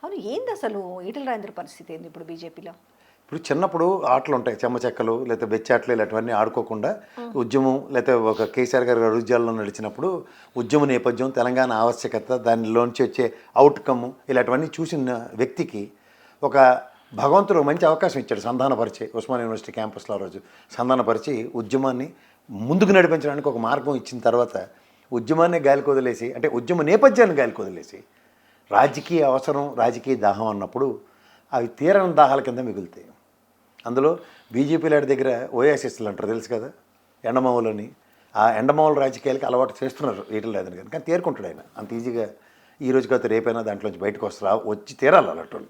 అవును. ఏంది అసలు ఈటెల రాజేందర్ పరిస్థితి ఏంది ఇప్పుడు బీజేపీలో? ఇప్పుడు చిన్నప్పుడు ఆటలు ఉంటాయి, చెమ్మ చెక్కలు లేకపోతే బెచ్చాట్లు ఇలాంటివన్నీ ఆడుకోకుండా హ్మ్. ఉద్యమం లేకపోతే ఒక కేసీఆర్ గారు అడుగుజాల్లో నడిచినప్పుడు ఉద్యమ నేపథ్యం, తెలంగాణ ఆవశ్యకత, దానిలోంచి వచ్చే అవుట్కమ్ ఇలాంటివన్నీ చూసిన వ్యక్తికి ఒక భగవంతుడు మంచి అవకాశం ఇచ్చాడు. సంధానపరిచి ఉస్మాన్ యూనివర్సిటీ క్యాంపస్లో ఆ రోజు సంధానపరిచి ఉద్యమాన్ని ముందుకు నడిపించడానికి ఒక మార్గం ఇచ్చిన తర్వాత ఉద్యమాన్ని గాలికి వదిలేసి, అంటే ఉద్యమ నేపథ్యాన్ని గాలికి వదిలేసి రాజకీయ అవసరం, రాజకీయ దాహం అన్నప్పుడు అవి తీరని దాహాల కింద మిగులుతాయి. అందులో బీజేపీ లాంటి దగ్గర ఓయాసిస్లు అంటారు, తెలుసు కదా, ఎండమావులని. ఆ ఎండమావుల రాజకీయాలకి అలవాటు చేస్తున్నారు ఈటల రాజేందర్ గారు. కానీ తేరుకుంటాడు ఆయన అంత ఈజీగా. ఈ రోజు కాదు రేపైనా దాంట్లోంచి బయటకు వచ్చి తీరాలి అలాంటి.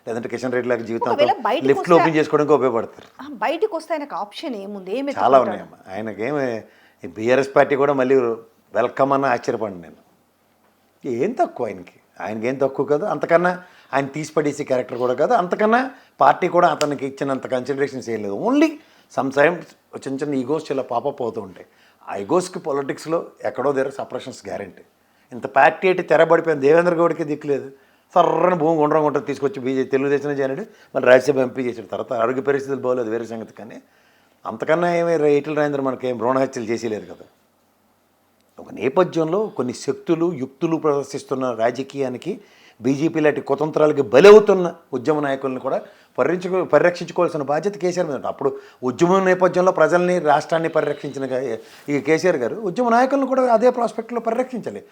లేదంటే కిషన్ రెడ్డి లాగా జీవితంతో ఒకవేళ లిఫ్ట్లు బయటికొస్తే ఓపెన్ చేసుకోవడానికి ఉపయోగపడతారు. బయటికొస్తే ఆయనకు ఆప్షన్ ఏముంది? ఏమి చాలా ఎత్తుకుంటాడు? ఉన్నాయమ్మా ఆయనకేమి. బీఆర్ఎస్ పార్టీ కూడా మళ్ళీ వెల్కమ్ అన్న ఆశ్చర్యపడి నేను. ఏం తక్కువ ఆయనకి ఏం తక్కువ కాదు. అంతకన్నా ఆయన తీసిపడేసే క్యారెక్టర్ కూడా కాదు. అంతకన్నా పార్టీ కూడా అతనికి ఇచ్చినంత కన్సిడరేషన్స్ ఏం లేదు. ఓన్లీ సమ్టైమ్ చిన్న చిన్న ఈగోస్ ఇలా పాపప్ అవుతూ ఉంటాయి. ఆ ఈగోస్కి పొలిటిక్స్లో ఎక్కడో దగ్గర సపరేషన్స్ గ్యారంటీ. ఇంత పార్టీ అయితే తెరబడిపోయింది. దేవేంద్ర గౌడ్కి దిక్కులేదు. సర్రని భూమి గుండ్రం గుండ్రం తీసుకొచ్చి తెలుగుదేశం చేయనాడు, మళ్ళీ రాజ్యసభ ఎంపీ చేసాడు. తర్వాత ఆరోగ్య పరిస్థితులు బాగోలేదు, వేరే సంగతి. కానీ అంతకన్నా ఏమీ ఈటెల రాజేందర్ మనకేం భ్రూణ హత్యలు చేసేలేదు కదా. ఒక నేపథ్యంలో కొన్ని శక్తులు, యుక్తులు ప్రదర్శిస్తున్న రాజకీయానికి బీజేపీ లాంటి కుతంత్రాలకి బలవుతున్న ఉద్యమ నాయకులను కూడా పరిరక్షించుకోవాల్సిన బాధ్యత కేసీఆర్ మీద. అప్పుడు ఉద్యమ నేపథ్యంలో ప్రజల్ని, రాష్ట్రాన్ని పరిరక్షించిన ఈ కేసీఆర్ గారు ఉద్యమ నాయకులను కూడా అదే ప్రాస్పెక్ట్లో పరిరక్షించాలి.